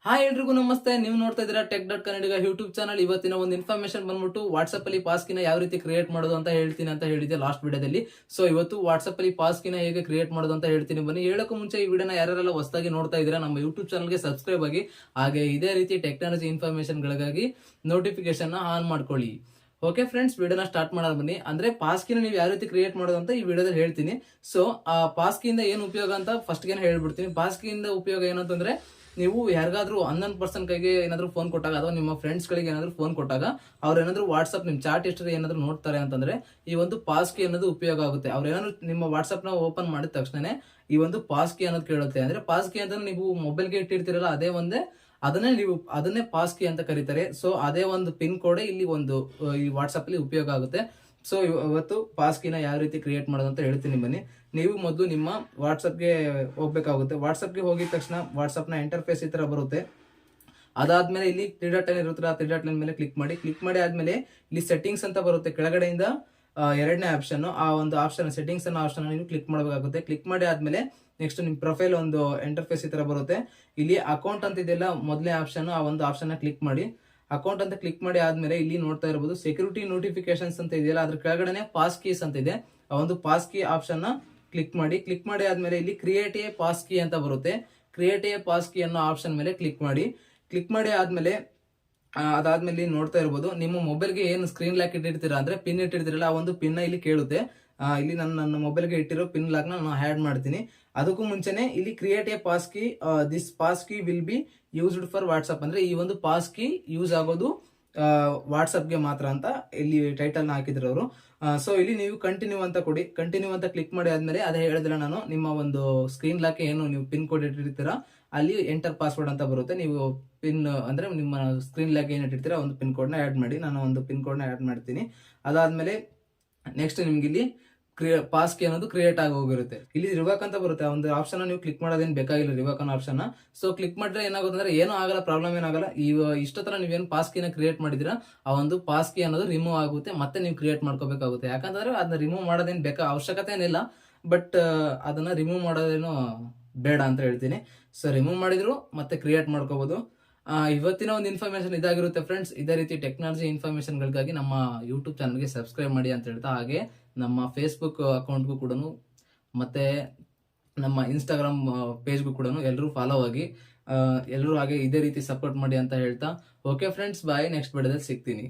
Hi ಎಲ್ರಿಗೂ ನಮಸ್ತೆ. ನೀವು ನೋಡ್ತಾ ಇದ್ದೀರಾ ಟೆಕ್.ಕನ್ನಡಿಗ ಯೂಟ್ಯೂಬ್ ಚಾನಲ್. ಇವತ್ತಿನ ಒಂದು ಇನ್ಫಾರ್ಮೇಶನ್ ಬಂದ್ಬಿಟ್ಟು ವಾಟ್ಸ್ಆಪ್ ಅಲ್ಲಿ ಪಾಸ್ಕಿನ ಯಾವ ರೀತಿ ಕ್ರಿಯೇಟ್ ಮಾಡೋದು ಅಂತ ಹೇಳ್ತೀನಿ ಅಂತ ಹೇಳಿದ್ದೆ ಲಾಸ್ಟ್ ವಿಡಿಯೋದಲ್ಲಿ. ಸೊ ಇವತ್ತು ವಾಟ್ಸ್ಆಪ್ ಅಲ್ಲಿ ಪಾಸ್ಕಿನ ಹೇಗೆ ಕ್ರಿಯೇಟ್ ಮಾಡೋದು ಅಂತ ಹೇಳ್ತೀನಿ. ಬನ್ನಿ, ಹೇಳಕ್ಕೂ ಮುಂಚೆ ಈ ವಿಡಿಯೋನ ಯಾರೆಲ್ಲ ಹೊಸದಾಗಿ ನೋಡ್ತಾ ಇದ್ದೀರಾ ನಮ್ಮ ಯೂಟ್ಯೂಬ್ ಚಾನಲ್ಗೆ ಸಬ್ಸ್ಕ್ರೈಬ್ ಆಗಿ, ಹಾಗೆ ಇದೇ ರೀತಿ ಟೆಕ್ನಾಲಜಿ ಇನ್ಫಾರ್ಮೇಶನ್ ಗಳಿಗಾಗಿ ನೋಟಿಫಿಕೇಶನ್ ಆನ್ ಮಾಡ್ಕೊಳ್ಳಿ. ಓಕೆ ಫ್ರೆಂಡ್ಸ್, ವಿಡಿಯೋನ ಸ್ಟಾರ್ಟ್ ಮಾಡೋದು ಬನ್ನಿ. ಅಂದ್ರೆ ಪಾಸ್ಕಿನ ನೀವು ಯಾವ ರೀತಿ ಕ್ರಿಯೇಟ್ ಮಾಡೋದು ಅಂತ ಈ ವಿಡಿಯೋದಲ್ಲಿ ಹೇಳ್ತೀನಿ. ಸೊ ಆ ಪಾಸ್ಕಿಯಿಂದ ಏನು ಉಪಯೋಗ ಅಂತ ಫಸ್ಟ್ ಗೆ ಹೇಳ್ಬಿಡ್ತೀನಿ. ಪಾಸ್ಕಿಯಿಂದ ಉಪಯೋಗ ಏನಂತಂದ್ರೆ, ನೀವು ಯಾರಿಗಾದ್ರೂ ಅನ್ನೊಂದು ಪರ್ಸನ್ ಕೈಗೆ ಏನಾದ್ರು ಫೋನ್ ಕೊಟ್ಟಾಗ ಅಥವಾ ನಿಮ್ಮ ಫ್ರೆಂಡ್ಸ್ ಗಳಿಗೆ ಏನಾದ್ರು ಫೋನ್ ಕೊಟ್ಟಾಗ ಅವ್ರು ಏನಾದ್ರು ವಾಟ್ಸ್ಆಪ್ ನಿಮ್ ಚಾಟ್ ಹಿಸ್ಟರಿ ಏನಾದ್ರು ನೋಡ್ತಾರೆ ಅಂತಂದ್ರೆ ಈ ಒಂದು ಪಾಸ್ ಕೀ ಅನ್ನೋದು ಉಪಯೋಗ ಆಗುತ್ತೆ. ಅವ್ರು ಏನಾದ್ರು ನಿಮ್ಮ ವಾಟ್ಸ್ಆಪ್ ನ ಓಪನ್ ಮಾಡಿದ ತಕ್ಷಣ ಈ ಒಂದು ಪಾಸ್ ಕೀ ಅನ್ನೋದು ಕೇಳುತ್ತೆ. ಅಂದ್ರೆ ಪಾಸ್ ಕೀ ಅಂತ ನೀವು ಮೊಬೈಲ್ಗೆ ಇಟ್ಟಿರ್ತೀರಲ್ಲ, ಅದನ್ನೇ ಪಾಸ್ ಕೀ ಅಂತ ಕರೀತಾರೆ. ಸೊ ಅದೇ ಒಂದು ಪಿನ್ ಕೋಡ್ ಇಲ್ಲಿ ಒಂದು ಈ ವಾಟ್ಸ್ಆಪ್ ಅಲ್ಲಿ ಉಪಯೋಗ ಆಗುತ್ತೆ. ಸೊ ಇವತ್ತು ಪಾಸ್ ಕೀನ ಯಾವ ರೀತಿ ಕ್ರಿಯೇಟ್ ಮಾಡೋದು ಅಂತ ಹೇಳ್ತೀನಿ ಬನ್ನಿ. ನೀವು ಮೊದಲು ನಿಮ್ಮ ವಾಟ್ಸಪ್ಗೆ ಹೋಗ್ಬೇಕಾಗುತ್ತೆ. ವಾಟ್ಸಪ್ಗೆ ಹೋಗಿದ ತಕ್ಷಣ ವಾಟ್ಸಪ್ ನ ಇಂಟರ್ಫೇಸ್ ಈ ತರ ಬರುತ್ತೆ. ಅದಾದ್ಮೇಲೆ ಇಲ್ಲಿ ತ್ರೀ ಡಾಟ್ ಲೈನ್ ಇರುತ್ತೆ, ಆ ತ್ರೀ ಡಾಟ್ ಲೈನ್ ಮೇಲೆ ಕ್ಲಿಕ್ ಮಾಡಿ ಆದ್ಮೇಲೆ ಇಲ್ಲಿ ಸೆಟ್ಟಿಂಗ್ಸ್ ಅಂತ ಬರುತ್ತೆ. ಕೆಳಗಡೆಯಿಂದ ಎರಡನೇ ಆಪ್ಷನ್, ಆ ಒಂದು ಆಪ್ಷನ್ ಸೆಟ್ಟಿಂಗ್ಸ್ ಅನ್ನೋ ಆಪ್ಷನ್ ನೀವು ಕ್ಲಿಕ್ ಮಾಡಬೇಕಾಗುತ್ತೆ. ಕ್ಲಿಕ್ ಮಾಡಿ ಆದ್ಮೇಲೆ ನೆಕ್ಸ್ಟ್ ನಿಮ್ ಪ್ರೊಫೈಲ್ ಒಂದು ಇಂಟರ್ಫೇಸ್ ಈ ತರ ಬರುತ್ತೆ. ಇಲ್ಲಿ ಅಕೌಂಟ್ ಅಂತ ಇದೆಯಲ್ಲ ಮೊದಲನೇ ಆಪ್ಷನ್, ಆ ಒಂದು ಆಪ್ಷನ್ ಕ್ಲಿಕ್ ಮಾಡಿ. ಅಕೌಂಟ್ ಅಂತ ಕ್ಲಿಕ್ ಮಾಡಿ ಆದ್ಮೇಲೆ ಇಲ್ಲಿ ನೋಡ್ತಾ ಇರಬಹುದು ಸೆಕ್ಯೂರಿಟಿ ನೋಟಿಫಿಕೇಶನ್ಸ್ ಅಂತ ಇದೆಯಲ್ಲ, ಅದ್ರ ಕೆಳಗಡೆ ಪಾಸ್ ಕೀಸ್ ಅಂತ ಇದೆ. ಆ ಒಂದು ಪಾಸ್ ಕೀ ಆಪ್ಷನ್ ನ ಕ್ಲಿಕ್ ಮಾಡಿ ಆದ್ಮೇಲೆ ಇಲ್ಲಿ ಕ್ರಿಯೇಟ್ ಎ ಪಾಸ್ ಕೀ ಅಂತ ಬರುತ್ತೆ. ಕ್ರಿಯೇಟ್ ಎ ಪಾಸ್ ಕೀ ಅನ್ನೋ ಆಪ್ಷನ್ ಮೇಲೆ ಕ್ಲಿಕ್ ಮಾಡಿ ಆದ್ಮೇಲೆ ಅದಾದ್ಮೇಲೆ ನೋಡ್ತಾ ಇರಬಹುದು ನಿಮ್ಮ ಮೊಬೈಲ್ಗೆ ಏನು ಸ್ಕ್ರೀನ್ ಲಾಕ್ ಇಟ್ಟಿರ್ತೀರಾ ಅಂದ್ರೆ ಪಿನ್ ಇಟ್ಟಿರ್ತೀರಲ್ಲ, ಆ ಒಂದು ಪಿನ್ ಇಲ್ಲಿ ಕೇಳುತ್ತೆ. ಇಲ್ಲಿ ನನ್ನ ಮೊಬೈಲ್ಗೆ ಇಟ್ಟಿರೋ ಪಿನ್ ಲಾಕ್ ನಾನು ಆಡ್ ಮಾಡ್ತೀನಿ. ಅದಕ್ಕೂ ಮುಂಚೆನೆ ಇಲ್ಲಿ create A pass key, this pass key will be used for WhatsApp, ಅಂದ್ರೆ ಈ ಒಂದು ಪಾಸ್ ಕೀ ಯೂಸ್ ಆಗೋದು ವಾಟ್ಸ್ಆಪ್ಗೆ ಮಾತ್ರ ಅಂತ ಇಲ್ಲಿ ಟೈಟಲ್ ನ ಹಾಕಿದ್ರು ಅವರು. ಸೊ ಇಲ್ಲಿ ನೀವು ಕಂಟಿನ್ಯೂ ಅಂತ ಕೊಡಿ. ಕಂಟಿನ್ಯೂ ಅಂತ ಕ್ಲಿಕ್ ಮಾಡಿ ಆದ್ಮೇಲೆ ಅದೇ ಹೇಳಿದ್ರೆ ನಾನು ನಿಮ್ಮ ಒಂದು ಸ್ಕ್ರೀನ್ ಲಾಕ್ ಏನು ನೀವು ಪಿನ್ ಕೋಡ್ ಇಟ್ಟಿರ್ತೀರಾ ಅಲ್ಲಿ ಎಂಟರ್ ಪಾಸ್ವರ್ಡ್ ಅಂತ ಬರುತ್ತೆ. ನೀವು ಪಿನ್ ಅಂದ್ರೆ ನಿಮ್ಮ ಸ್ಕ್ರೀನ್ ಲಾಕ್ ಏನ್ ಇಟ್ಟಿರ್ತೀರಾ ಒಂದು ಪಿನ್ ಕೋಡ್ ನ ಆಡ್ ಮಾಡಿ. ನಾನು ಒಂದು ಪಿನ್ ಕೋಡ್ ನ ಆಡ್ ಮಾಡ್ತೀನಿ. ಅದಾದ್ಮೇಲೆ ನೆಕ್ಸ್ಟ್ ನಿಮ್ಗೆ ಇಲ್ಲಿ ಪಾಸ್ ಕೀ ಅನ್ನೋದು ಕ್ರಿಯೇಟ್ ಆಗಿ ಹೋಗಿರುತ್ತೆ. ಇಲ್ಲಿ ರಿವರ್ಕ್ ಅಂತ ಬರುತ್ತೆ, ಒಂದು ಆಪ್ಷನ್ ನೀವು ಕ್ಲಿಕ್ ಮಾಡೋದೇನು ಬೇಕಾಗಿಲ್ಲ, ರಿವರ್ಕ್ ಅನ್ನೋ ಆಪ್ಷನ್. ಸೊ ಕ್ಲಿಕ್ ಮಾಡಿದ್ರೆ ಏನಾಗುತ್ತೆ ಅಂದ್ರೆ ಏನೂ ಆಗಲ್ಲ, ಪ್ರಾಬ್ಲಮ್ ಏನಾಗಲ್ಲ. ಇಷ್ಟೊತ್ತರ ನೀವೇನು ಪಾಸ್ ಕೀನ ಕ್ರಿಯೇಟ್ ಮಾಡಿದಿರಾ ಆ ಒಂದು ಪಾಸ್ ಕೀ ಅನ್ನೋದು ರಿಮೂವ್ ಆಗುತ್ತೆ, ಮತ್ತೆ ನೀವು ಕ್ರಿಯೇಟ್ ಮಾಡ್ಕೋಬೇಕಾಗುತ್ತೆ. ಯಾಕಂದ್ರೆ ಅದನ್ನ ರಿಮೂವ್ ಮಾಡೋದೇನು ಅವಶ್ಯಕತೆ ಏನಿಲ್ಲ, ಬಟ್ ಅದನ್ನ ರಿಮೂವ್ ಮಾಡೋದೇನು ಬೇಡ ಅಂತ ಹೇಳ್ತೀನಿ. ಸೊ ರಿಮೂವ್ ಮಾಡಿದ್ರು ಮತ್ತೆ ಕ್ರಿಯೇಟ್ ಮಾಡ್ಕೋಬಹುದು. ಇವತ್ತಿನ ಒಂದು ಇನ್ಫಾರ್ಮೇಶನ್ ಇದಾಗಿರುತ್ತೆ ಫ್ರೆಂಡ್ಸ್. ಇದೇ ರೀತಿ ಟೆಕ್ನಾಲಜಿ ಇನ್ಫಾರ್ಮೇಶನ್ ಗಳಿಗಾಗಿ ನಮ್ಮ ಯೂಟ್ಯೂಬ್ ಚಾನಲ್ಗೆ ಸಬ್ಸ್ಕ್ರೈಬ್ ಮಾಡಿ ಅಂತ ಹೇಳ್ತಾ, ಹಾಗೆ ನಮ್ಮ ಫೇಸ್ಬುಕ್ ಅಕೌಂಟ್ಗೂ ಕೂಡ ಮತ್ತೆ ನಮ್ಮ ಇನ್ಸ್ಟಾಗ್ರಾಮ್ ಪೇಜ್ಗೂ ಕೂಡ ಎಲ್ಲರೂ ಫಾಲೋ ಆಗಿ, ಎಲ್ಲರೂ ಹಾಗೆ ಇದೇ ರೀತಿ ಸಪೋರ್ಟ್ ಮಾಡಿ ಅಂತ ಹೇಳ್ತಾ, ಓಕೆ ಫ್ರೆಂಡ್ಸ್, ಬಾಯ್. ನೆಕ್ಸ್ಟ್ ವಿಡಿಯೋದಲ್ಲಿ ಸಿಗ್ತೀನಿ.